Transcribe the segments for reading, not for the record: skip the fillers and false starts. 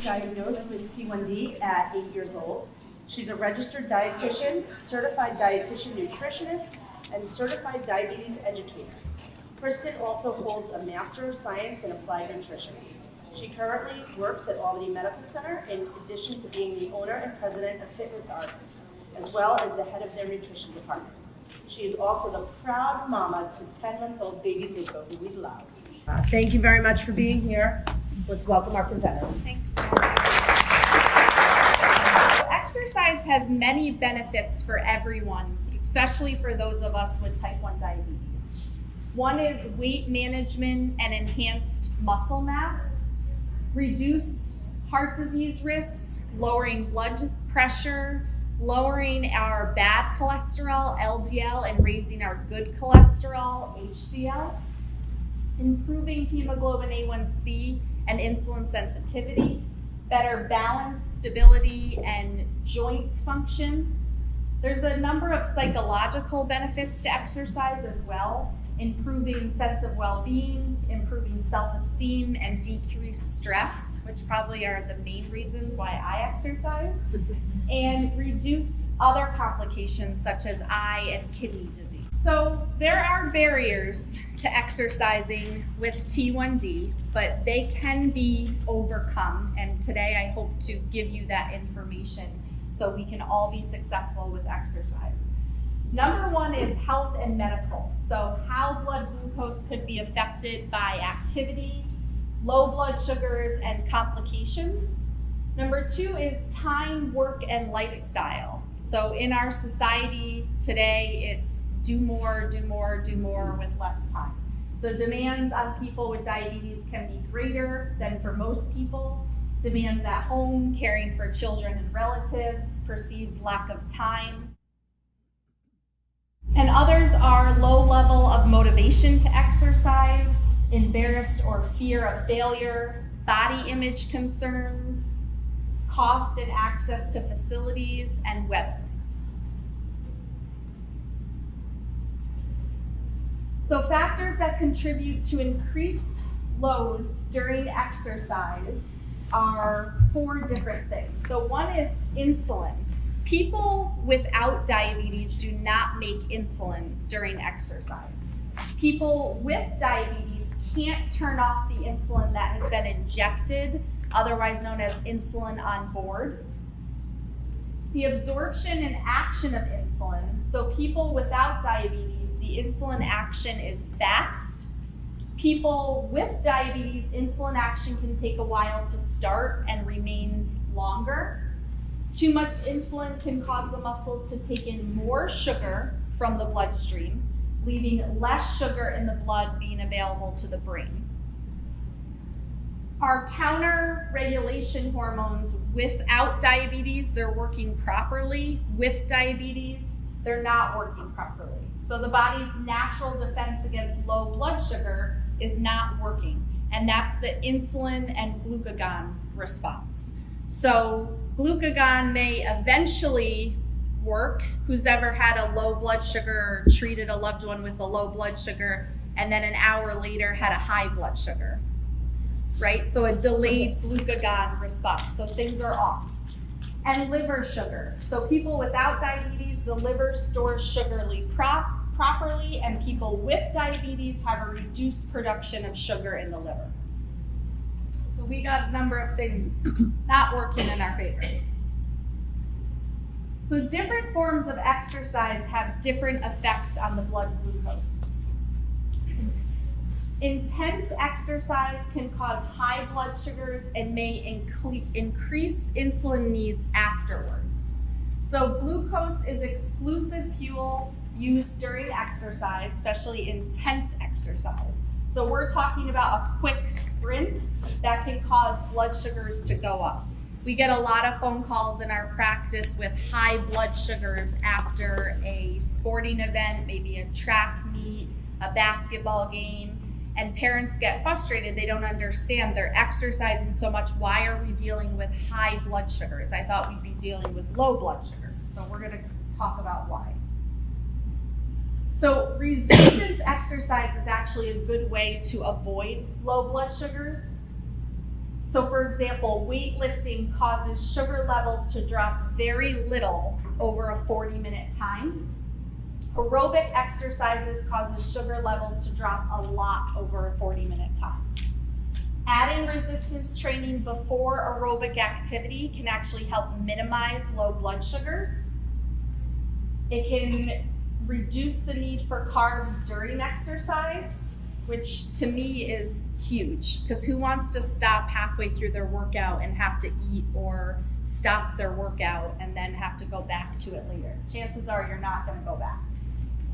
diagnosed with T1D at 8 years old. She's a registered dietitian, certified dietitian nutritionist, and certified diabetes educator. Kristen also holds a Master of Science in Applied Nutrition. She currently works at Albany Medical Center in addition to being the owner and president of Fitness Arts, as well as the head of their nutrition department. She is also the proud mama to 10-month-old baby Luca, who we love. Thank you very much for being here. Let's welcome our presenters. Thanks. Exercise has many benefits for everyone, especially for those of us with type 1 diabetes. One is weight management and enhanced muscle mass, reduced heart disease risks, lowering blood pressure, lowering our bad cholesterol, LDL, and raising our good cholesterol, HDL, improving hemoglobin A1C and insulin sensitivity, better balance, stability, and joint function. There's a number of psychological benefits to exercise as well, improving sense of well-being, improving self-esteem, and decreased stress, which probably are the main reasons why I exercise, and reduced other complications such as eye and kidney disease. So there are barriers to exercising with T1D, but they can be overcome, and today I hope to give you that information so we can all be successful with exercise. Number one is health and medical. So how blood glucose could be affected by activity, low blood sugars, and complications. Number two is time, work, and lifestyle. So in our society today, it's do more, do more, do more with less time. So demands on people with diabetes can be greater than for most people. Demands at home, caring for children and relatives, perceived lack of time. And others are low level of motivation to exercise, embarrassed or fear of failure, body image concerns, cost and access to facilities, and weather. So factors that contribute to increased loads during exercise are 4 different things. So one is insulin. People without diabetes do not make insulin during exercise. People with diabetes can't turn off the insulin that has been injected, otherwise known as insulin on board. The absorption and action of insulin. So people without diabetes, the insulin action is fast. People with diabetes, insulin action can take a while to start and remains longer. Too much insulin can cause the muscles to take in more sugar from the bloodstream, leaving less sugar in the blood being available to the brain. Our counter-regulation hormones without diabetes, they're working properly. With diabetes, they're not working properly. So the body's natural defense against low blood sugar is not working, and that's the insulin and glucagon response. So glucagon may eventually work. Who's ever had a low blood sugar or treated a loved one with a low blood sugar and then an hour later had a high blood sugar, right? So a delayed glucagon response. So things are off. And liver sugar. So people without diabetes, the liver stores sugar properly, and people with diabetes have a reduced production of sugar in the liver. So we got a number of things not working in our favor. So different forms of exercise have different effects on the blood glucose. Intense exercise can cause high blood sugars and may increase insulin needs afterwards. So glucose is exclusive fuel used during exercise, especially intense exercise. So we're talking about a quick sprint that can cause blood sugars to go up. We get a lot of phone calls in our practice with high blood sugars after a sporting event, maybe a track meet, a basketball game. And parents get frustrated. They don't understand. They're exercising so much. Why are we dealing with high blood sugars? I thought we'd be dealing with low blood sugars. So we're going to talk about why. So resistance exercise is actually a good way to avoid low blood sugars. So for example, weightlifting causes sugar levels to drop very little over a 40-minute time. Aerobic exercises causes sugar levels to drop a lot over a 40-minute time. Adding resistance training before aerobic activity can actually help minimize low blood sugars. It can reduce the need for carbs during exercise, which to me is huge, because who wants to stop halfway through their workout and have to eat, or stop their workout and then have to go back to it later? Chances are you're not going to go back.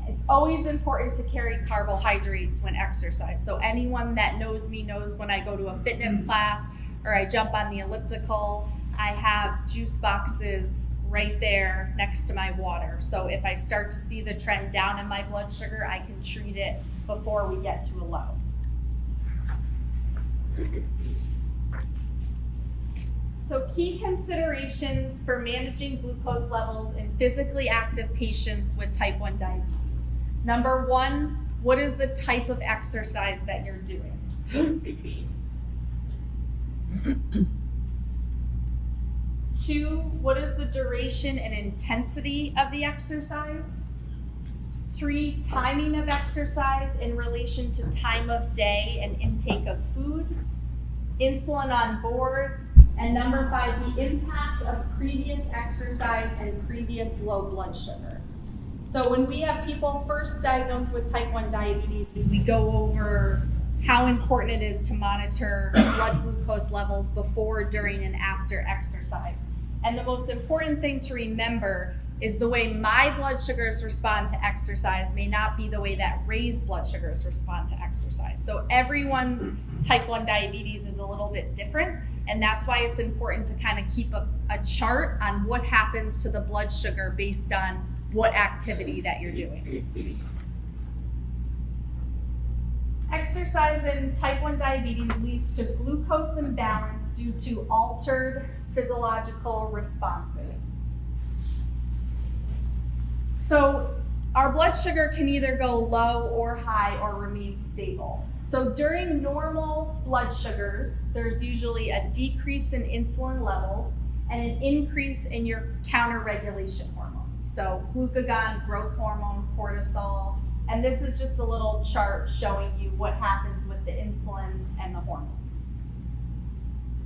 It's always important to carry carbohydrates when exercise. So anyone that knows me knows when I go to a fitness class or I jump on the elliptical, I have juice boxes right there next to my water. So if I start to see the trend down in my blood sugar, I can treat it before we get to a low. So key considerations for managing glucose levels in physically active patients with type 1 diabetes. Number one, what is the type of exercise that you're doing? 2, what is the duration and intensity of the exercise? 3, timing of exercise in relation to time of day and intake of food, insulin on board, and number 5, the impact of previous exercise and previous low blood sugar. So when we have people first diagnosed with type 1 diabetes, we go over how important it is to monitor blood glucose levels before, during, and after exercise. And the most important thing to remember is the way my blood sugars respond to exercise may not be the way that Ray's blood sugars respond to exercise. So everyone's type 1 diabetes is a little bit different, and that's why it's important to kind of keep a chart on what happens to the blood sugar based on what activity that you're doing. Exercise in type 1 diabetes leads to glucose imbalance due to altered physiological responses. So our blood sugar can either go low or high or remain stable. So during normal blood sugars, there's usually a decrease in insulin levels and an increase in your counter-regulation hormones. So glucagon, growth hormone, cortisol, and this is just a little chart showing you what happens with the insulin and the hormones.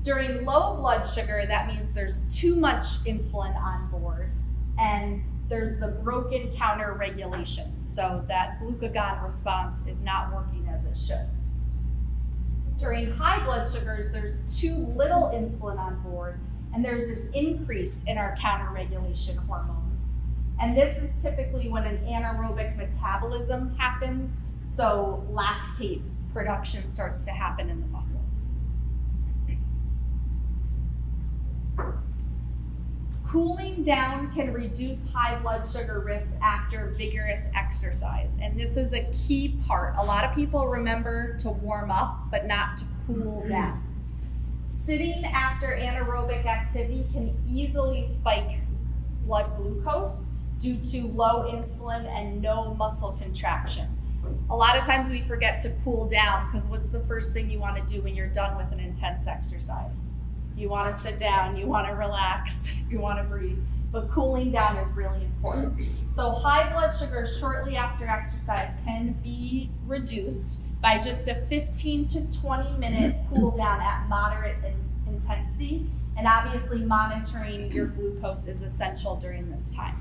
During low blood sugar, that means there's too much insulin on board, and there's the broken counter-regulation, so that glucagon response is not working as it should. During high blood sugars, there's too little insulin on board, and there's an increase in our counter-regulation hormones. And this is typically when an anaerobic metabolism happens, so lactate production starts to happen in the muscles. Cooling down can reduce high blood sugar risk after vigorous exercise, and this is a key part. A lot of people remember to warm up, but not to cool down. Sitting after anaerobic activity can easily spike blood glucose due to low insulin and no muscle contraction. A lot of times we forget to cool down, because what's the first thing you want to do when you're done with an intense exercise? You want to sit down, you want to relax, you want to breathe, but cooling down is really important. So high blood sugar shortly after exercise can be reduced by just a 15 to 20 minute cool down at moderate intensity, and obviously monitoring your glucose is essential during this time.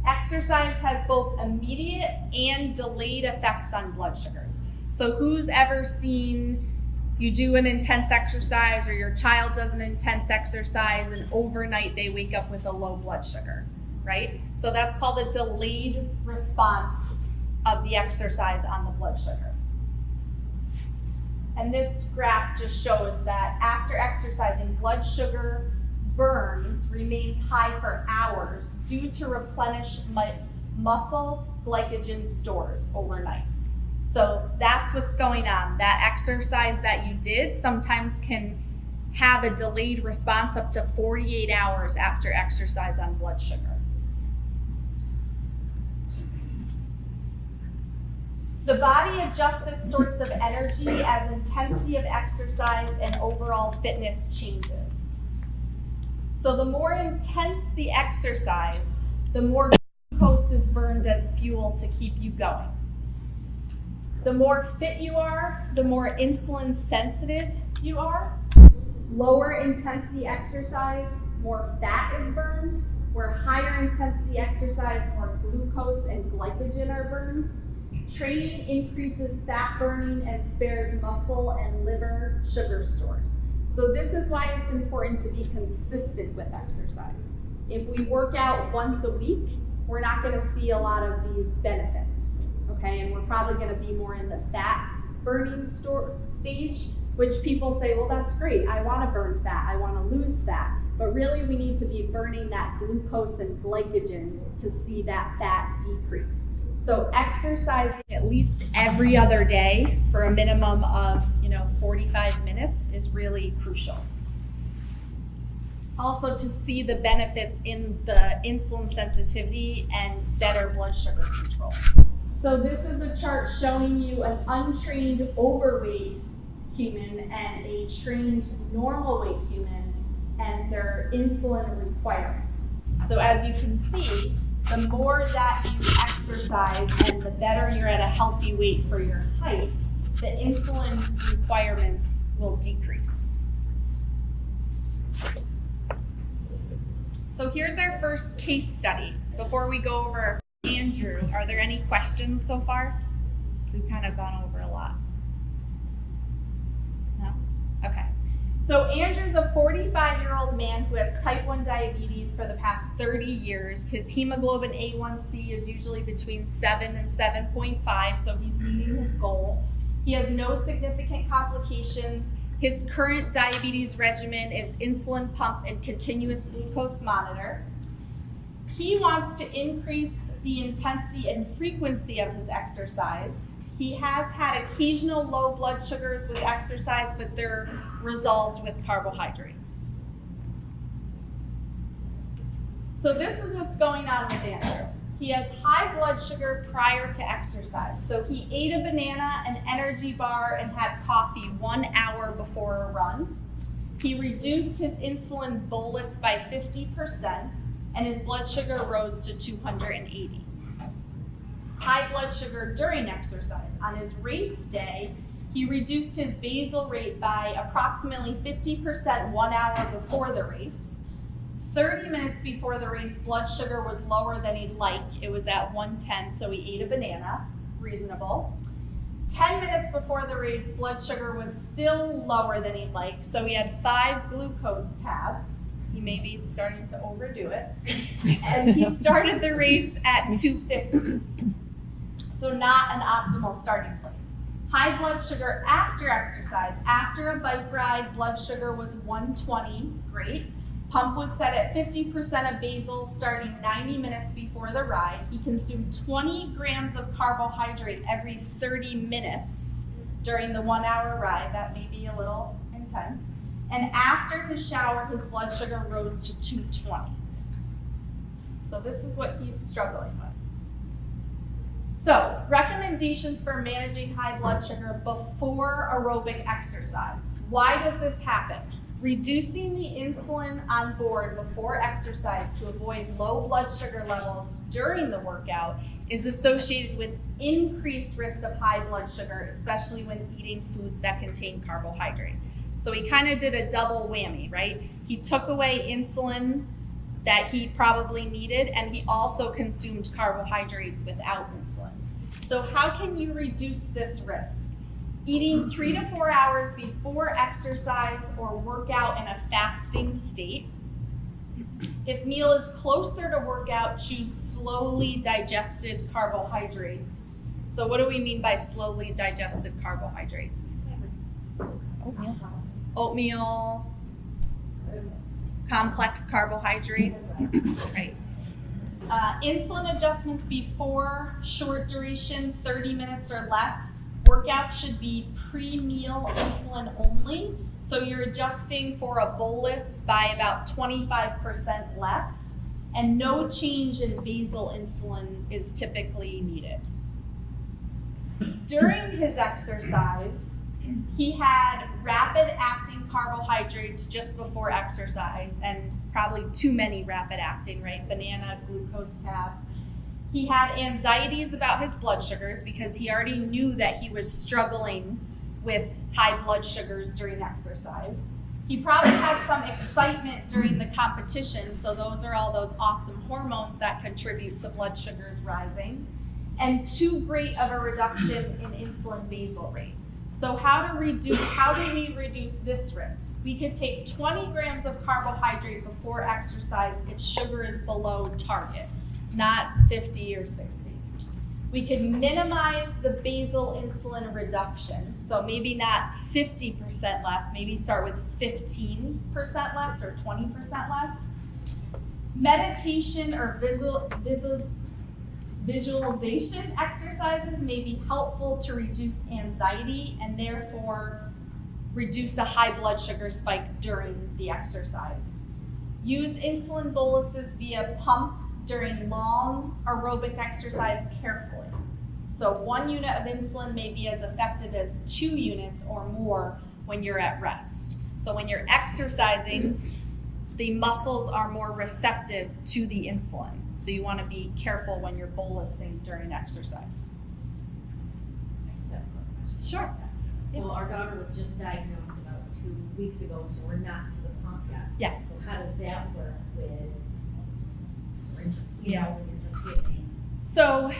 Exercise has both immediate and delayed effects on blood sugars. So who's ever seen you do an intense exercise, or your child does an intense exercise, and overnight they wake up with a low blood sugar, right? So that's called a delayed response of the exercise on the blood sugar. And this graph just shows that after exercising, blood sugar burns remains high for hours due to replenished muscle glycogen stores overnight. So that's what's going on. That exercise that you did sometimes can have a delayed response up to 48 hours after exercise on blood sugar. The body adjusts its source of energy as intensity of exercise and overall fitness changes. So the more intense the exercise, the more glucose is burned as fuel to keep you going. The more fit you are, the more insulin sensitive you are. Lower intensity exercise, more fat is burned. Where higher intensity exercise, more glucose and glycogen are burned. Training increases fat burning and spares muscle and liver sugar stores. So this is why it's important to be consistent with exercise. If we work out once a week, we're not going to see a lot of these benefits, okay? And we're probably going to be more in the fat burning stage, which people say, well, that's great. I want to burn fat. I want to lose fat. But really, we need to be burning that glucose and glycogen to see that fat decrease. So exercising at least every other day for a minimum of 45 minutes is really crucial. Also to see the benefits in the insulin sensitivity and better blood sugar control. So this is a chart showing you an untrained overweight human and a trained normal weight human and their insulin requirements. So as you can see, the more that you exercise and the better you're at a healthy weight for your height, the insulin requirements will decrease. So here's our first case study. Before we go over Andrew, are there any questions so far? So we've kind of gone over a lot. No? Okay. So Andrew's a 45-year-old man who has type 1 diabetes for the past 30 years. His hemoglobin A1C is usually between 7 and 7.5, so he's meeting his goal. He has no significant complications. His current diabetes regimen is insulin pump and continuous glucose monitor. He wants to increase the intensity and frequency of his exercise. He has had occasional low blood sugars with exercise, but they're resolved with carbohydrates. So this is what's going on with Andrew. He has high blood sugar prior to exercise. So he ate a banana, an energy bar, and had coffee 1 hour before a run. He reduced his insulin bolus by 50%, and his blood sugar rose to 280. High blood sugar during exercise. On his race day, he reduced his basal rate by approximately 50% 1 hour before the race. 30 minutes before the race, blood sugar was lower than he'd like. It was at 110, so he ate a banana, reasonable. 10 minutes before the race, blood sugar was still lower than he'd like, so he had 5 glucose tabs. He may be starting to overdo it. And he started the race at 250. So not an optimal starting place. High blood sugar after exercise. After a bike ride, blood sugar was 120, great. Pump was set at 50% of basal starting 90 minutes before the ride. He consumed 20 grams of carbohydrate every 30 minutes during the 1 hour ride. That may be a little intense. And after his shower, his blood sugar rose to 220. So this is what he's struggling with. So, recommendations for managing high blood sugar before aerobic exercise. Why does this happen? Reducing the insulin on board before exercise to avoid low blood sugar levels during the workout is associated with increased risk of high blood sugar, especially when eating foods that contain carbohydrate. So he kind of did a double whammy, right? He took away insulin that he probably needed, and he also consumed carbohydrates without insulin. So how can you reduce this risk? Eating 3 to 4 hours before exercise or workout in a fasting state. If meal is closer to workout, choose slowly digested carbohydrates. So what do we mean by slowly digested carbohydrates? Oatmeal, complex carbohydrates, right? Insulin adjustments before short duration, 30 minutes or less. Workout should be pre-meal insulin only. So you're adjusting for a bolus by about 25% less, and no change in basal insulin is typically needed. During his exercise, he had rapid acting carbohydrates just before exercise, and probably too many rapid acting, right? Banana, glucose tab. He had anxieties about his blood sugars because he already knew that he was struggling with high blood sugars during exercise. He probably had some excitement during the competition, so those are all those awesome hormones that contribute to blood sugars rising, and too great of a reduction in insulin basal rate. So how do we reduce this risk? We could take 20 grams of carbohydrate before exercise if sugar is below target, not 50 or 60. We could minimize the basal insulin reduction. So maybe not 50% less, maybe start with 15% less or 20% less. Meditation or visualization exercises may be helpful to reduce anxiety and therefore reduce the high blood sugar spike during the exercise. Use insulin boluses via pump during long aerobic exercise carefully. So 1 unit of insulin may be as effective as 2 units or more when you're at rest. So when you're exercising, the muscles are more receptive to the insulin. So you want to be careful when you're bolusing during exercise. Sure. So our daughter was just diagnosed about 2 weeks ago, so we're not to the pump yet. Yes. So how does that work with syringes? Yeah. When you're just giving. So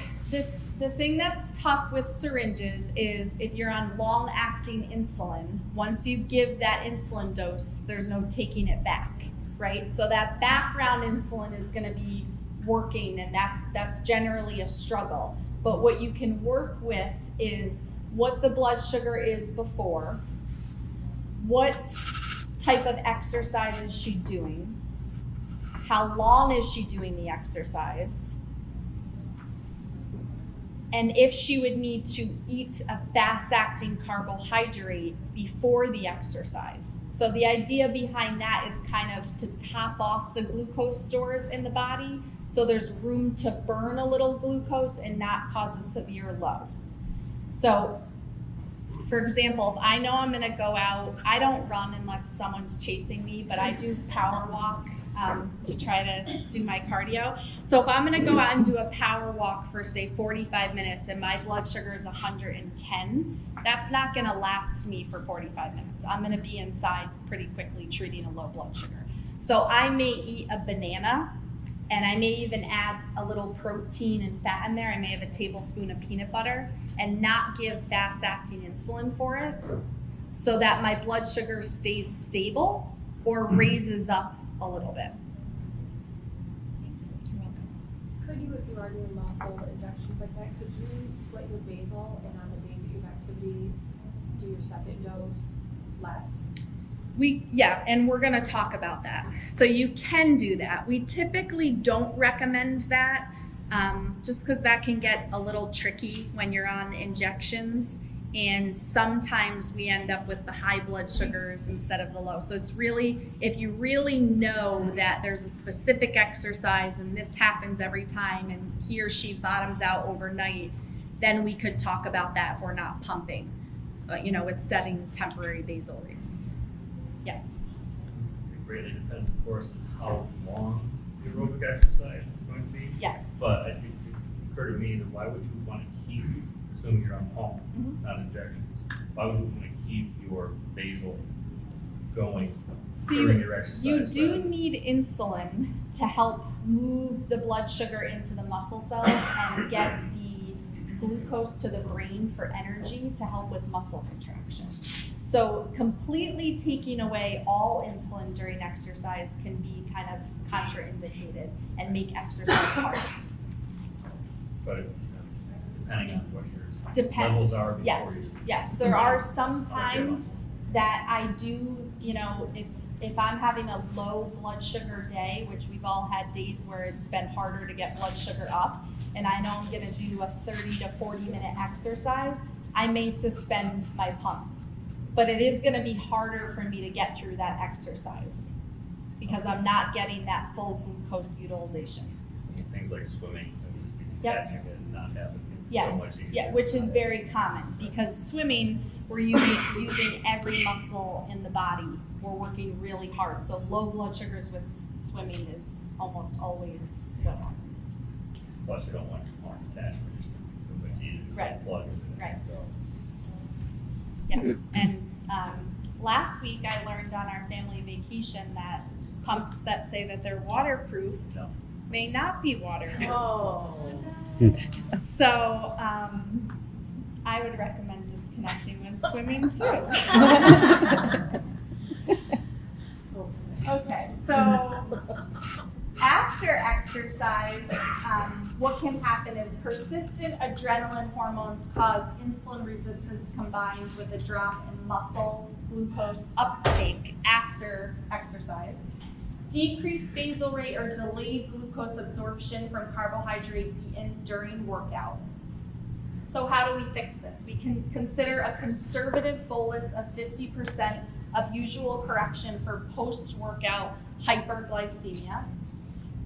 the thing that's tough with syringes is if you're on long-acting insulin, once you give that insulin dose, there's no taking it back, right? So that background insulin is going to be working, and that's generally a struggle. But what you can work with is what the blood sugar is before, what type of exercise is she doing, how long is she doing the exercise, and if she would need to eat a fast-acting carbohydrate before the exercise. So the idea behind that is kind of to top off the glucose stores in the body so there's room to burn a little glucose and not cause a severe low. So for example, if I know I'm gonna go out, I don't run unless someone's chasing me, but I do power walk to try to do my cardio. So if I'm gonna go out and do a power walk for say 45 minutes and my blood sugar is 110, that's not gonna last me for 45 minutes. I'm gonna be inside pretty quickly treating a low blood sugar. So I may eat a banana, and I may even add a little protein and fat in there. I may have a tablespoon of peanut butter and not give fast-acting insulin for it so that my blood sugar stays stable or raises up a little bit. You're welcome. Could you, if you are doing multiple injections like that, could you split your basal and on the days that you have activity, do your second dose less? Yeah, and we're gonna talk about that. So you can do that. We typically don't recommend that just because that can get a little tricky when you're on injections, and sometimes we end up with the high blood sugars instead of the low. So it's really, if you really know that there's a specific exercise and this happens every time and he or she bottoms out overnight, then we could talk about that if we're not pumping, but with setting temporary basal rates. Yes. It greatly depends, of course, on how long the aerobic exercise is going to be. Yes. But I think it occurred to me that why would you want to keep, assuming you're on pump, not injections, why would you want to keep your basal going during your exercise? You do need insulin to help move the blood sugar into the muscle cells and get the glucose to the brain for energy to help with muscle contraction. So completely taking away all insulin during exercise can be kind of contraindicated and make exercise hard. But depending on what your levels are before you. Yes, there are some times that I do, if I'm having a low blood sugar day, which we've all had days where it's been harder to get blood sugar up, and I know I'm gonna do a 30 to 40 minute exercise, I may suspend my pump. But it is gonna be harder for me to get through that exercise because I'm not getting that full glucose utilization. Things like swimming, and just be detaching it and not having it. Yes, so much easier. yeah, which is very common because swimming, we're using every muscle in the body. We're working really hard. So low blood sugars with swimming is almost always what happens. Plus, you don't want your arms attached when you're swimming. It's so much easier to Right. plug it. Right. Yes, and last week I learned on our family vacation that pumps that say that they're waterproof No. may not be waterproof. Oh. So I would recommend disconnecting when swimming too. Okay, so after exercise, what can happen is persistent adrenaline hormones cause insulin resistance combined with a drop in muscle glucose uptake after exercise. Decreased basal rate or delayed glucose absorption from carbohydrate eaten during workout. So how do we fix this? We can consider a conservative bolus of 50% of usual correction for post-workout hyperglycemia,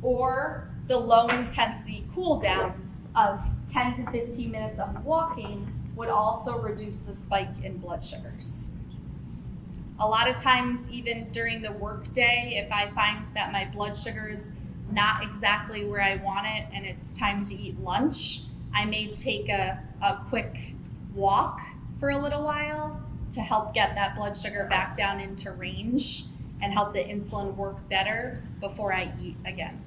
or the low intensity cool down of 10 to 15 minutes of walking would also reduce the spike in blood sugars. A lot of times, even during the work day, if I find that my blood sugar is not exactly where I want it and it's time to eat lunch, I may take a quick walk for a little while to help get that blood sugar back down into range and help the insulin work better before I eat again.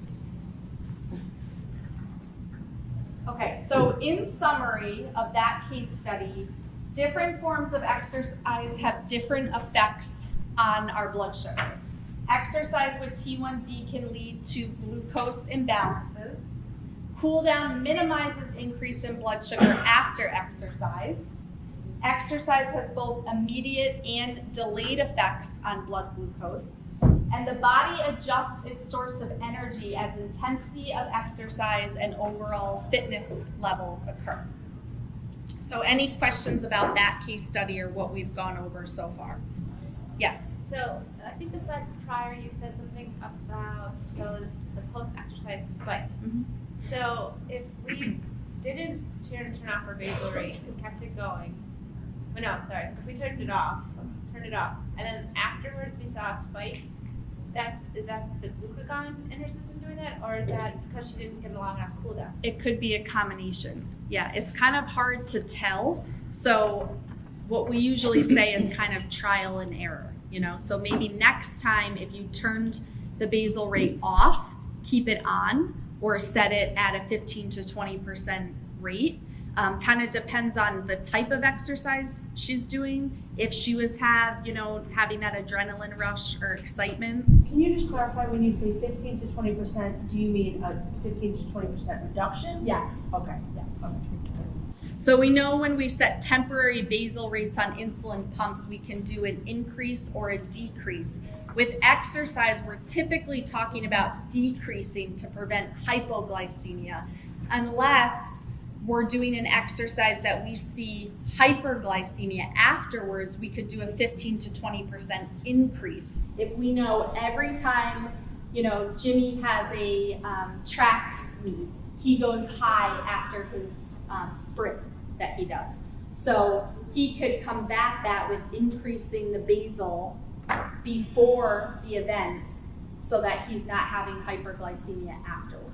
Okay, so in summary of that case study, different forms of exercise have different effects on our blood sugar. Exercise with T1D can lead to glucose imbalances. Cool down minimizes increase in blood sugar after exercise. Exercise has both immediate and delayed effects on blood glucose. And the body adjusts its source of energy as intensity of exercise and overall fitness levels occur. So any questions about that case study or what we've gone over so far? Yes. So I think the slide prior you said something about the post-exercise spike. Mm-hmm. So if we didn't turn off our basal rate and kept it going, if we turned it off, and then afterwards we saw a spike, is that the glucagon in her system doing that, or is that because she didn't get a long enough cool down? It could be a combination. Yeah, it's kind of hard to tell. So what we usually say is kind of trial and error, So maybe next time if you turned the basal rate off, keep it on or set it at a 15 to 20% rate. Kind of depends on the type of exercise she's doing. If she was having that adrenaline rush or excitement. Can you just clarify when you say 15 to 20%, do you mean a 15 to 20% reduction? Yes. Okay. Yes. Okay. So we know when we set temporary basal rates on insulin pumps, we can do an increase or a decrease. With exercise, we're typically talking about decreasing to prevent hypoglycemia, unless we're doing an exercise that we see hyperglycemia afterwards, we could do a 15 to 20% increase. If we know every time, Jimmy has a track meet, he goes high after his sprint that he does. So he could combat that with increasing the basal before the event so that he's not having hyperglycemia afterwards.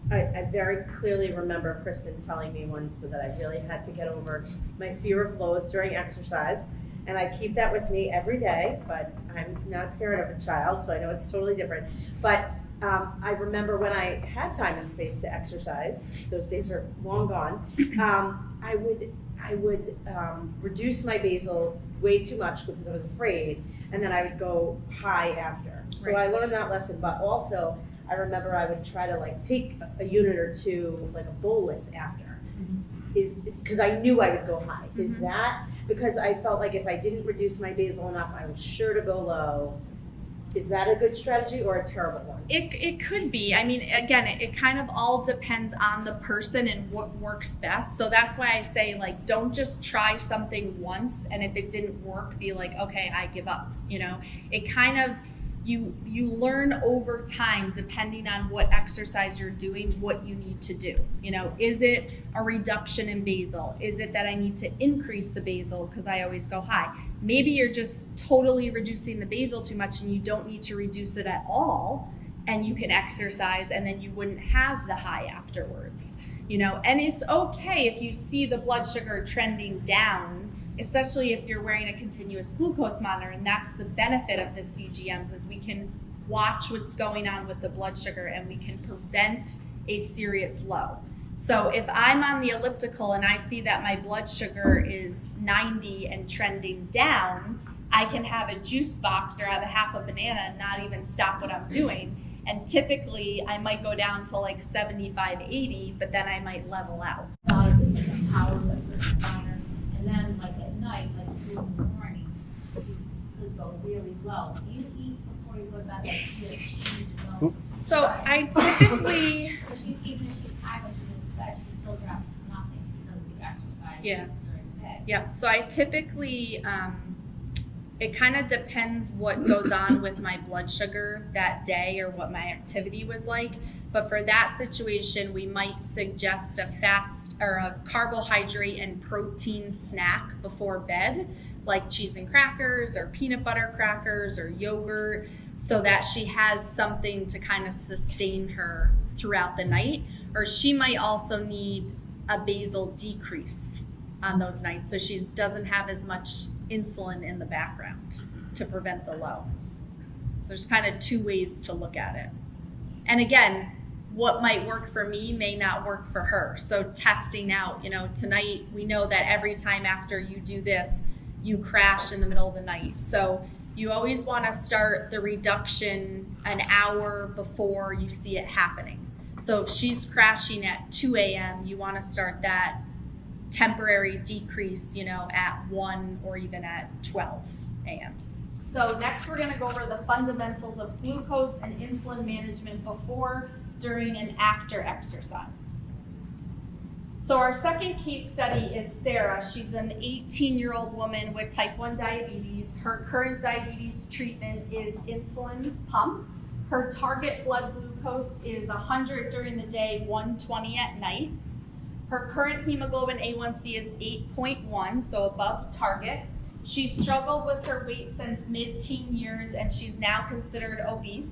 I very clearly remember Kristen telling me once that I really had to get over my fear of lows during exercise, and I keep that with me every day, but I'm not a parent of a child, so I know it's totally different. But I remember when I had time and space to exercise, those days are long gone, I would reduce my basal way too much because I was afraid, and then I would go high after. So I learned that lesson, but also I remember I would try to take a unit or two, like a bolus after, because I knew I would go high. Is that because I felt like if I didn't reduce my basal enough, I was sure to go low? Is that a good strategy or a terrible one? It could be. I mean, again, it kind of all depends on the person and what works best. So that's why I say, don't just try something once, and if it didn't work, be like, okay, I give up. It kind of, you learn over time, depending on what exercise you're doing, what you need to do. You know, is it a reduction in basal? Is it that I need to increase the basal because I always go high? Maybe you're just totally reducing the basal too much and you don't need to reduce it at all, and you can exercise and then you wouldn't have the high afterwards. You know, and it's okay if you see the blood sugar trending down, especially if you're wearing a continuous glucose monitor, and that's the benefit of the CGMs, is we can watch what's going on with the blood sugar and we can prevent a serious low. So if I'm on the elliptical and I see that my blood sugar is 90 and trending down, I can have a juice box or have a half a banana and not even stop what I'm doing. And typically I might go down to like 75, 80, but then I might level out. Daughter is like a power lifter trainer, and then like at night, like 2 in the morning, she could go really low. Do you eat before you go to bed, like cheese or So I typically, So she's, even if she's high when she's in bed, she still drops to nothing because of the exercise Yeah. during the day. yeah, so I typically, it kind of depends what goes on with my blood sugar that day or what my activity was like. But for that situation, we might suggest a fast or a carbohydrate and protein snack before bed, like cheese and crackers or peanut butter crackers or yogurt, so that she has something to kind of sustain her throughout the night. Or she might also need a basal decrease on those nights, so she doesn't have as much insulin in the background to prevent the low. So there's kind of 2 ways to look at it. And again, what might work for me may not work for her. So testing out, you know, tonight we know that every time after you do this, you crash in the middle of the night. So you always want to start the reduction an hour before you see it happening. So if she's crashing at 2 a.m., you want to start that temporary decrease, you know, at 1 or even at 12 a.m. So next we're going to go over the fundamentals of glucose and insulin management before, during, and after exercise. So our second case study is Sarah. She's an 18-year-old woman with type 1 diabetes. Her current diabetes treatment is insulin pump. Her target blood glucose is 100 during the day, 120 at night. Her current hemoglobin A1C is 8.1, so above target. She's struggled with her weight since mid-teen years, and she's now considered obese.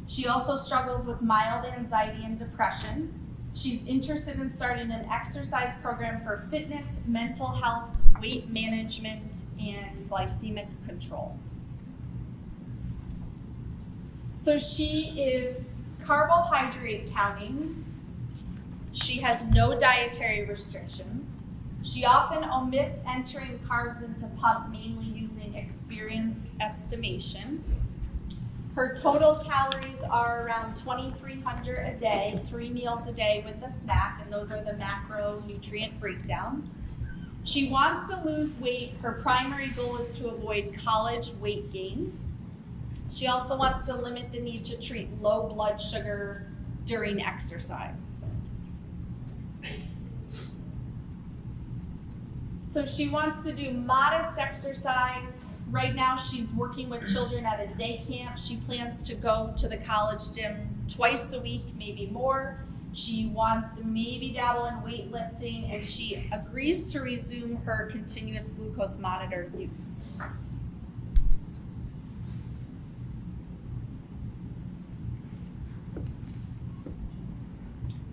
She also struggles with mild anxiety and depression. She's interested in starting an exercise program for fitness, mental health, weight management, and glycemic control. So she is carbohydrate counting. She has no dietary restrictions. She often omits entering carbs into pump, mainly using experience estimation. Her total calories are around 2,300 a day, 3 meals a day with a snack, and those are the macronutrient breakdowns. She wants to lose weight. Her primary goal is to avoid college weight gain. She also wants to limit the need to treat low blood sugar during exercise. So she wants to do modest exercise. Right now she's working with children at a day camp. She plans to go to the college gym twice a week, maybe more. She wants to maybe dabble in weightlifting, and she agrees to resume her continuous glucose monitor use.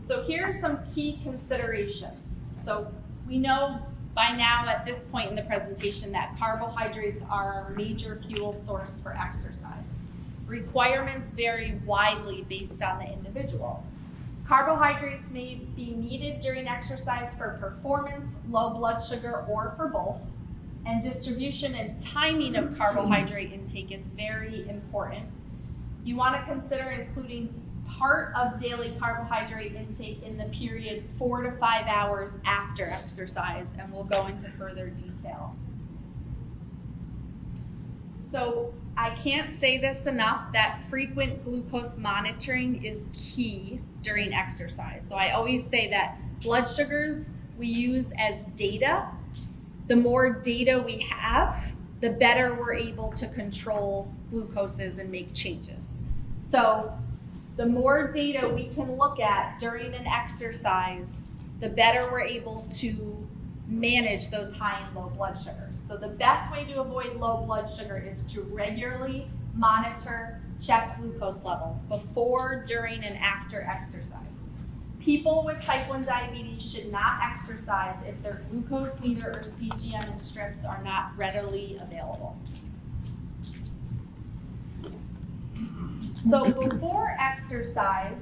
So here are some key considerations. So we know by now at this point in the presentation that carbohydrates are our major fuel source for exercise. Requirements vary widely based on the individual. Carbohydrates may be needed during exercise for performance, low blood sugar, or for both. And distribution and timing of carbohydrate intake is very important. You want to consider including part of daily carbohydrate intake in the period 4 to 5 hours after exercise, and we'll go into further detail. So I can't say this enough that frequent glucose monitoring is key during exercise. So I always say that blood sugars we use as data. The more data we have, the better we're able to control glucoses and make changes. So the more data we can look at during an exercise, the better we're able to manage those high and low blood sugars. So the best way to avoid low blood sugar is to regularly monitor, check glucose levels before, during, and after exercise. People with type 1 diabetes should not exercise if their glucose meter or CGM and strips are not readily available. So before exercise,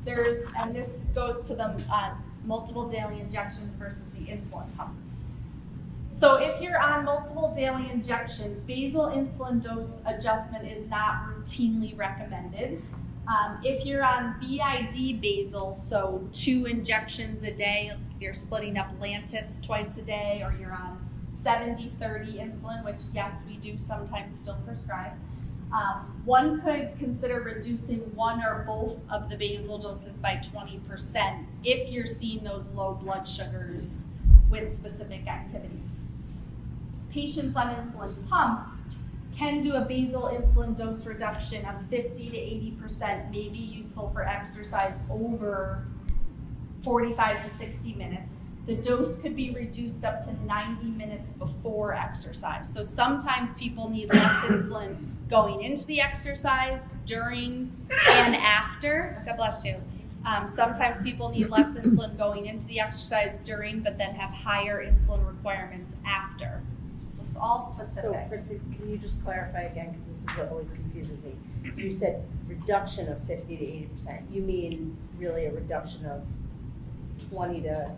and this goes to the multiple daily injections versus the insulin pump. So if you're on multiple daily injections, basal insulin dose adjustment is not routinely recommended. If you're on BID basal, so 2 injections a day, if you're splitting up Lantus twice a day, or you're on 70-30 insulin, which yes, we do sometimes still prescribe, one could consider reducing one or both of the basal doses by 20% if you're seeing those low blood sugars with specific activities. Patients on insulin pumps can do a basal insulin dose reduction of 50 to 80%, may be useful for exercise over 45 to 60 minutes. The dose could be reduced up to 90 minutes before exercise. So sometimes people need less insulin going into the exercise, during, and after. God bless you. Sometimes people need less insulin going into the exercise during, but then have higher insulin requirements after. It's all specific. So, Kristen, can you just clarify again, because this is what always confuses me. You said reduction of 50 to 80%. You mean really a reduction of 20 to...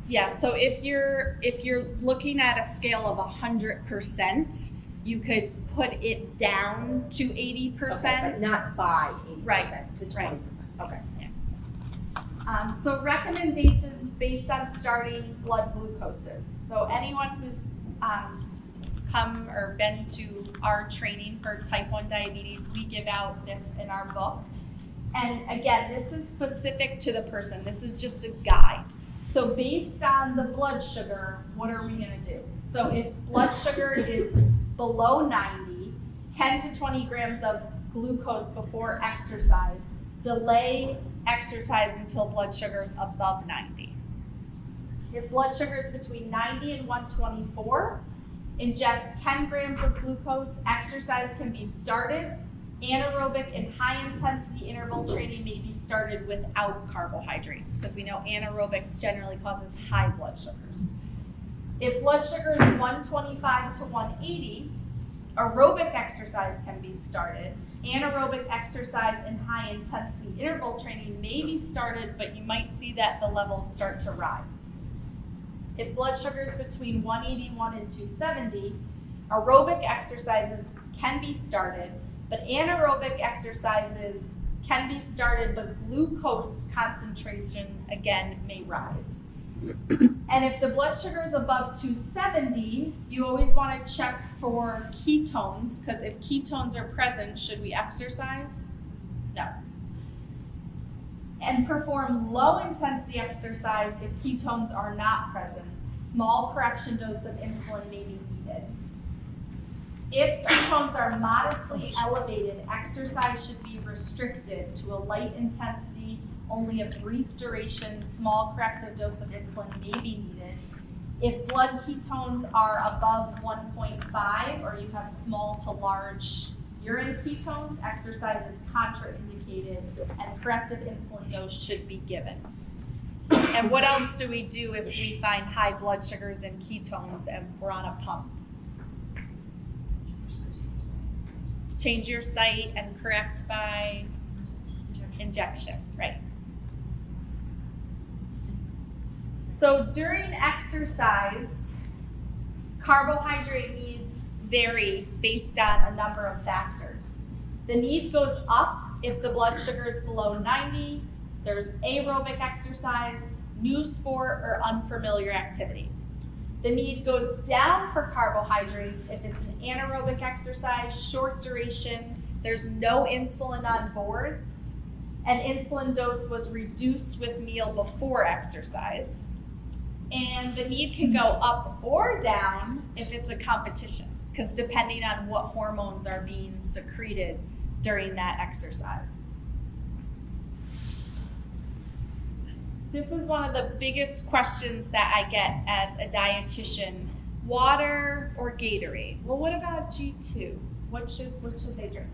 Yeah, so if you're looking at a scale of 100%, you could put it down to 80%. Okay, but not by 80% Right, to 20%. right. Okay. So recommendations based on starting blood glucoses. So anyone who's come or been to our training for type 1 diabetes, we give out this in our book. And again, this is specific to the person. This is just a guide. So based on the blood sugar, what are we gonna do? So if blood sugar is below 90, 10 to 20 grams of glucose before exercise, delay exercise until blood sugar is above 90. If blood sugar is between 90 and 124, ingest 10 grams of glucose, exercise can be started. Anaerobic and high intensity interval training may be started without carbohydrates because we know anaerobic generally causes high blood sugars. If blood sugar is 125 to 180, aerobic exercise can be started. Anaerobic exercise and high intensity interval training may be started, but you might see that the levels start to rise. If blood sugar is between 181 and 270, aerobic exercises can be started, but anaerobic exercises can be started, but glucose concentrations again may rise. And if the blood sugar is above 270, you always want to check for ketones, because if ketones are present, should we exercise? No. And perform low intensity exercise if ketones are not present. Small correction dose of insulin may be needed. If ketones are modestly elevated, exercise should be restricted to a light intensity, only a brief duration, small corrective dose of insulin may be needed. If blood ketones are above 1.5 or you have small to large urine ketones, exercise is contraindicated and corrective insulin dose should be given. And what else do we do if we find high blood sugars and ketones and we're on a pump? Change your site and correct by injection, right? So during exercise, carbohydrate needs vary based on a number of factors. The need goes up if the blood sugar is below 90, there's aerobic exercise, new sport, or unfamiliar activity. The need goes down for carbohydrates if it's an anaerobic exercise, short duration, there's no insulin on board, and insulin dose was reduced with meal before exercise. And the need can go up or down if it's a competition. because depending on what hormones are being secreted during that exercise. This is one of the biggest questions that I get as a dietitian. Water or Gatorade? Well, what about G2? What should they drink?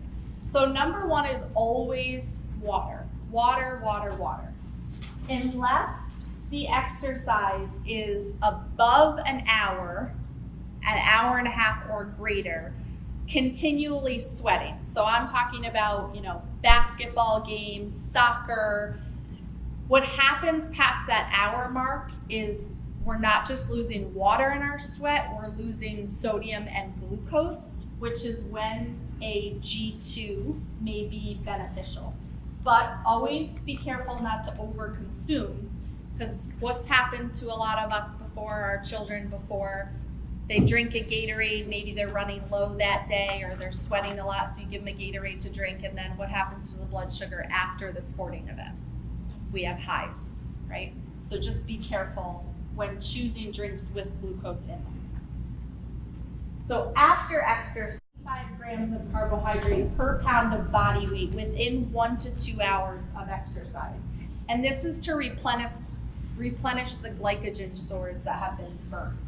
So number one is always water. Water, water, water. Unless the exercise is above an hour and a half or greater, continually sweating. So I'm talking about, basketball games, soccer. What happens past that hour mark is we're not just losing water in our sweat, we're losing sodium and glucose, which is when a G2 may be beneficial. But always be careful not to overconsume, because what's happened to a lot of us before, our children before, they drink a Gatorade, maybe they're running low that day or they're sweating a lot, so you give them a Gatorade to drink, and then what happens to the blood sugar after the sporting event? We have highs, right? So just be careful when choosing drinks with glucose in them. So after exercise, 5 grams of carbohydrate per pound of body weight within 1 to 2 hours of exercise. And this is to replenish the glycogen stores that have been burned.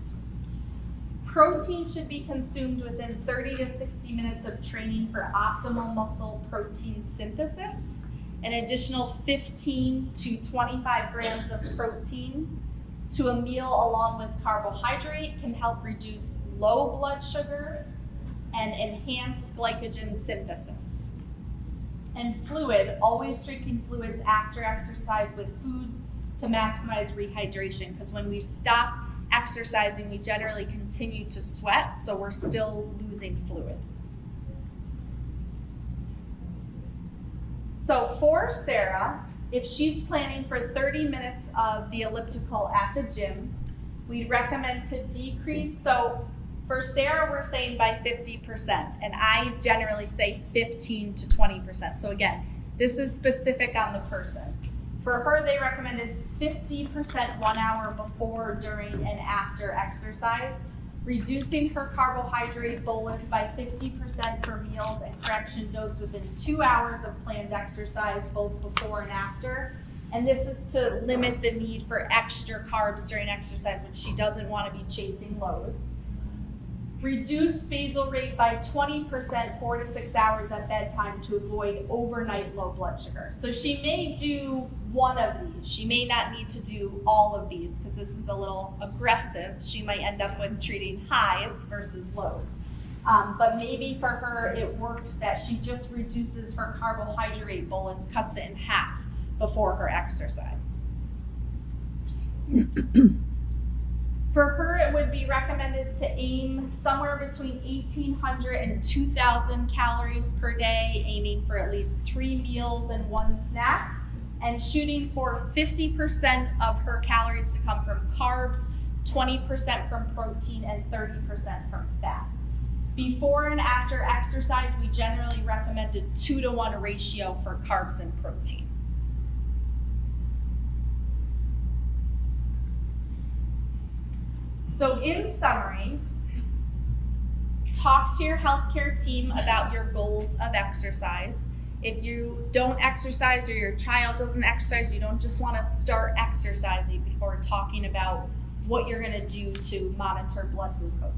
Protein should be consumed within 30 to 60 minutes of training for optimal muscle protein synthesis. An additional 15 to 25 grams of protein to a meal along with carbohydrate can help reduce low blood sugar and enhanced glycogen synthesis. And fluid, always drinking fluids after exercise with food to maximize rehydration, because when we stop exercising, we generally continue to sweat, so we're still losing fluid. So for Sarah, if she's planning for 30 minutes of the elliptical at the gym, we'd recommend to decrease. So for Sarah, we're saying by 50%, and I generally say 15 to 20%. So again, this is specific on the person. For her, they recommended 50% 1 hour before, during, and after exercise, reducing her carbohydrate bolus by 50% for meals and correction dose within 2 hours of planned exercise, both before and after. And this is to limit the need for extra carbs during exercise, which she doesn't want to be chasing lows. Reduce basal rate by 20% 4 to 6 hours at bedtime to avoid overnight low blood sugar. So she may do one of these. She may not need to do all of these because this is a little aggressive. She might end up with treating highs versus lows. But maybe for her it works that she just reduces her carbohydrate bolus, cuts it in half before her exercise. For her, it would be recommended to aim somewhere between 1,800 and 2,000 calories per day, aiming for at least 3 meals and 1 snack, and shooting for 50% of her calories to come from carbs, 20% from protein, and 30% from fat. Before and after exercise, we generally recommend a 2-to-1 ratio for carbs and protein. So in summary, talk to your healthcare team about your goals of exercise. If you don't exercise or your child doesn't exercise, you don't just want to start exercising before talking about what you're going to do to monitor blood glucose.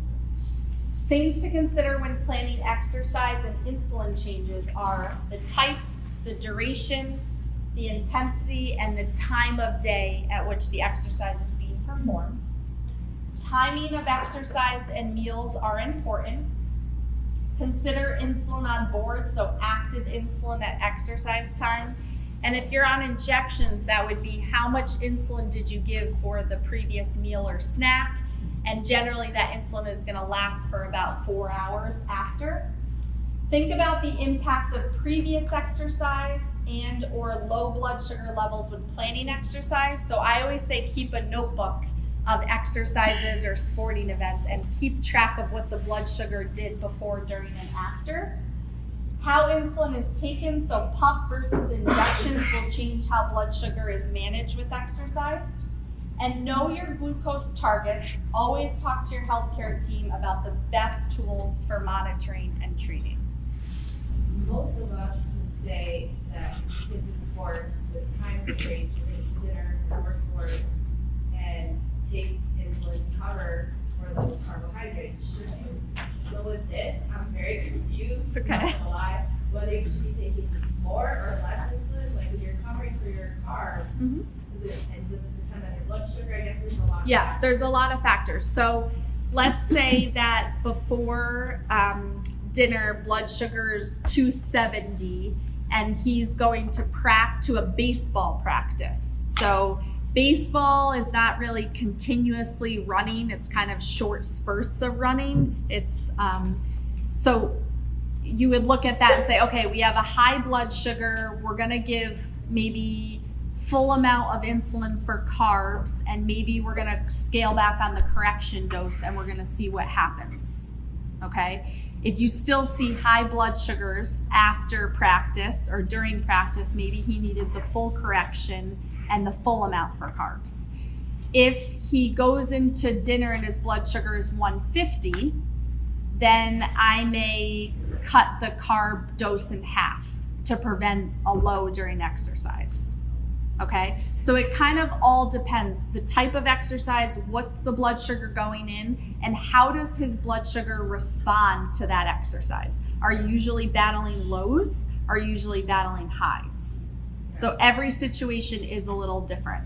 Things to consider when planning exercise and insulin changes are the type, the duration, the intensity, and the time of day at which the exercise is being performed. Timing of exercise and meals are important. Consider insulin on board, so active insulin at exercise time. And if you're on injections, that would be how much insulin did you give for the previous meal or snack. And generally that insulin is going to last for about 4 hours after. Think about the impact of previous exercise and or low blood sugar levels when planning exercise. So I always say keep a notebook of exercises or sporting events and keep track of what the blood sugar did before, during, and after. How insulin is taken, so pump versus injections will change how blood sugar is managed with exercise. And know your glucose targets. Always talk to your healthcare team about the best tools for monitoring and treating. Most of us would say that kids in sports with time restraints, they eat dinner before sports and take insulin to cover for those carbohydrates. Should you? So with this, I'm very confused. Okay. Not gonna lie, whether you should be taking more or less insulin, like when you're covering for your carbs, and does it depend on your blood sugar? I guess there's a lot. Yeah, there's a lot of factors. So let's say that before dinner, blood sugar's 270, and he's going to a baseball practice. So baseball is not really continuously running. It's kind of short spurts of running. It's so you would look at that and say, okay, we have a high blood sugar. We're gonna give maybe full amount of insulin for carbs, and maybe we're gonna scale back on the correction dose and we're gonna see what happens, okay? If you still see high blood sugars after practice or during practice, maybe he needed the full correction and the full amount for carbs. If he goes into dinner and his blood sugar is 150, then I may cut the carb dose in half to prevent a low during exercise. Okay, so it kind of all depends. The type of exercise, what's the blood sugar going in, and how does his blood sugar respond to that exercise? Are you usually battling lows? Are you usually battling highs? So every situation is a little different.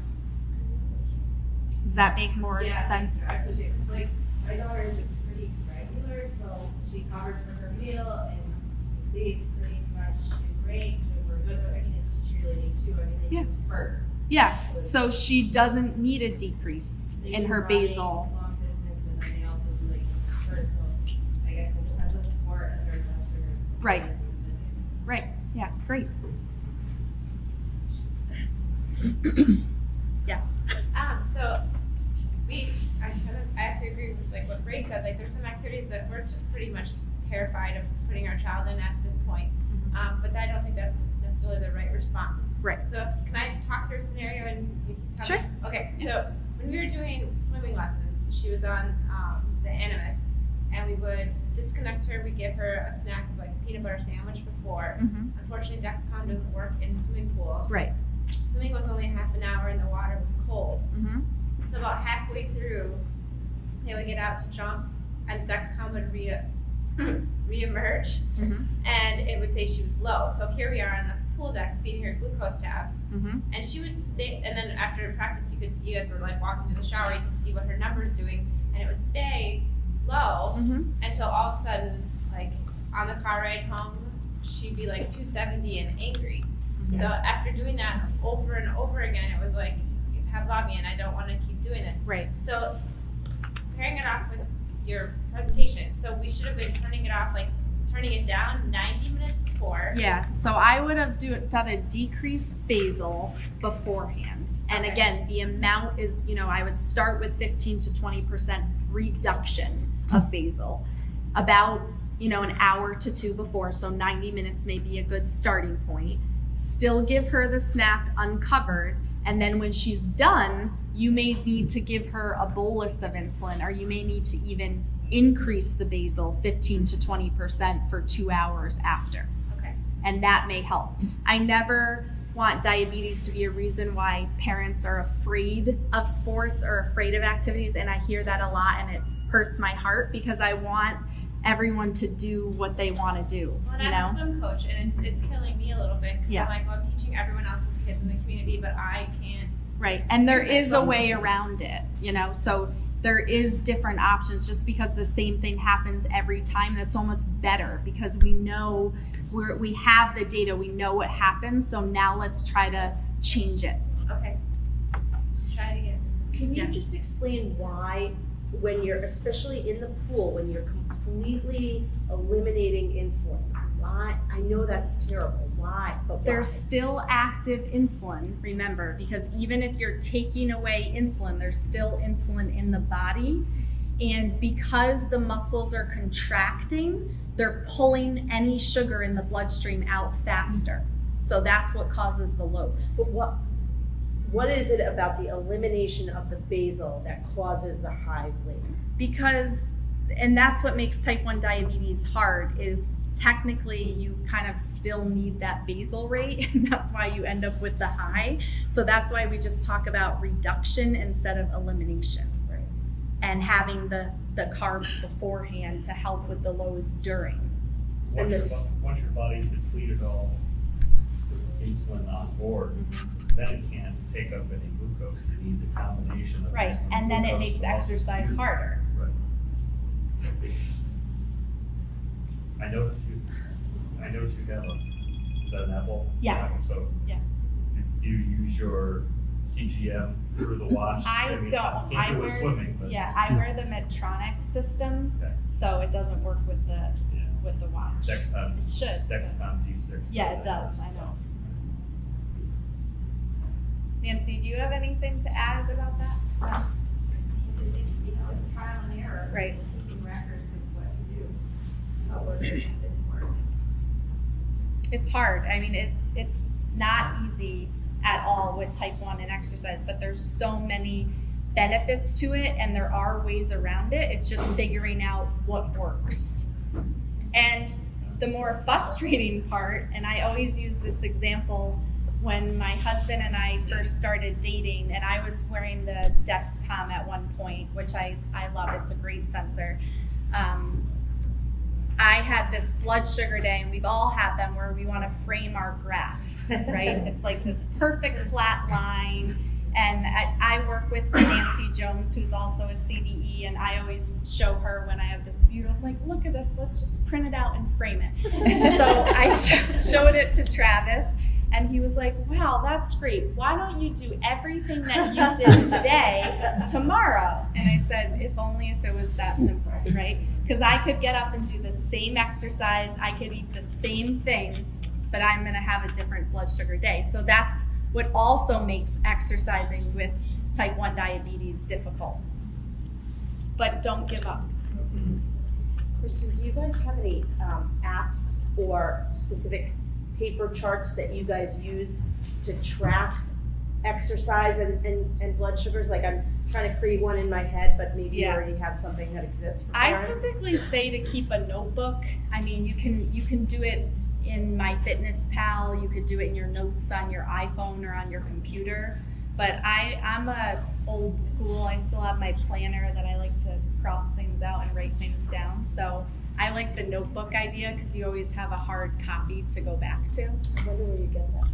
Does that make more sense? I appreciate it. Like, my daughter is pretty regular, so she covers for her meal and stays pretty much in range, and we're good. But I mean, it's cheerleading too. I mean, they do spurts. Yeah, so she doesn't need a decrease They in do her running, basal. long distance, and then they also do like spurts. So I guess it depends on the sport and their blood sugars. Right. Right, yeah, great. Yes. So I have to agree with like what Ray said. Like, there's some activities that we're just pretty much terrified of putting our child in at this point. But I don't think that's necessarily the right response. Right. So can I talk through a scenario and you tell Sure. me? Okay. So when we were doing swimming lessons, she was on the Animus, and we would disconnect her. We give her a snack of like a peanut butter sandwich before. Unfortunately, Dexcom doesn't work in the swimming pool. Right. Swimming was only half an hour and the water was cold. So about halfway through, they would get out to jump, and Dexcom would re-emerge, and it would say she was low. So here we are on the pool deck feeding her glucose tabs, and she would stay. And then after practice, you could see as we're like walking to the shower, you can see what her number's doing, and it would stay low until all of a sudden, like on the car ride home, she'd be like 270 and angry. So after doing that over and over again, it was like, you Pavlov me, and I don't want to keep doing this. Right. So pairing it off with your presentation. So we should have been turning it down 90 minutes before. Yeah, so I would have done a decreased basal beforehand. And Okay. again, the amount is, I would start with 15 to 20% reduction of basal. About, an hour to two before, so 90 minutes may be a good starting point. Still give her the snack uncovered, and then when she's done, you may need to give her a bolus of insulin, or you may need to even increase the basal 15 to 20% for 2 hours after. Okay. And that may help. I never want diabetes to be a reason why parents are afraid of sports or afraid of activities, and I hear that a lot, and it hurts my heart because I want everyone to do what they want to do. Well, and I'm a swim coach, and it's killing me a little bit. Yeah. I'm like, well, I'm teaching everyone else's kids in the community, but I can't. Right, and there is a way around it, so there is different options. Just because the same thing happens every time, that's almost better, because we know we have the data, we know what happens, so now let's try to change it. Okay. Try it again. Can you just explain why, when you're, especially in the pool, when you're completely eliminating insulin, why? I know that's terrible. Why? But There's why? still active insulin, remember, because even if you're taking away insulin, there's still insulin in the body. And because the muscles are contracting, they're pulling any sugar in the bloodstream out faster. So that's what causes the lows. But what is it about the elimination of the basal that causes the highs later? Because, and that's what makes type 1 diabetes hard, is technically you kind of still need that basal rate, and that's why you end up with the high. So that's why we just talk about reduction instead of elimination. Right. And having the carbs beforehand to help with the lows during. Once your body's depleted all the insulin on board, then it can't take up any glucose. You need the combination of Right, insulin and then it glucose makes to also exercise use it. harder. Right. I noticed you have is that an Apple? Yes. So Yeah. do you use your CGM through the watch? I mean, don't. Can't I do wear, a swimming, but. yeah, I wear the Medtronic system, Okay. so it doesn't work with the watch. Dexcom. It should. Dexcom G6. Yeah, it does. I know. Nancy, do you have anything to add about that? Just, you know, it's trial and error. Right. Keeping records of what you do. How works and didn't work. It's hard. I mean, it's not easy at all with type 1 and exercise, but there's so many benefits to it, and there are ways around it. It's just figuring out what works. And the more frustrating part, and I always use this example when my husband and I first started dating, and I was wearing the Dexcom at one point, which I love. It's a great sensor. I had this blood sugar day, and we've all had them, where we want to frame our graph, right? It's like this perfect flat line. And I work with Nancy Jones, who's also a CDE, and I always show her when I have this beautiful, like, look at this, let's just print it out and frame it. So I showed it to Travis, and he was like, wow, that's great. Why don't you do everything that you did today, tomorrow? And I said, if only if it was that simple, right? Because I could get up and do the same exercise, I could eat the same thing, but I'm gonna have a different blood sugar day. So that's what also makes exercising with type 1 diabetes difficult. But don't give up. Kristen, do you guys have any apps or specific paper charts that you guys use to track exercise and blood sugars? Like, I'm trying to create one in my head, but maybe you already have something that exists for I parents. typically say to keep a notebook. I mean, you can do it in MyFitnessPal, you could do it in your notes on your iPhone or on your computer. But I'm a old school. I still have my planner that I like to cross things out and write things down. So I like the notebook idea because you always have a hard copy to go back to. I wonder where you get that.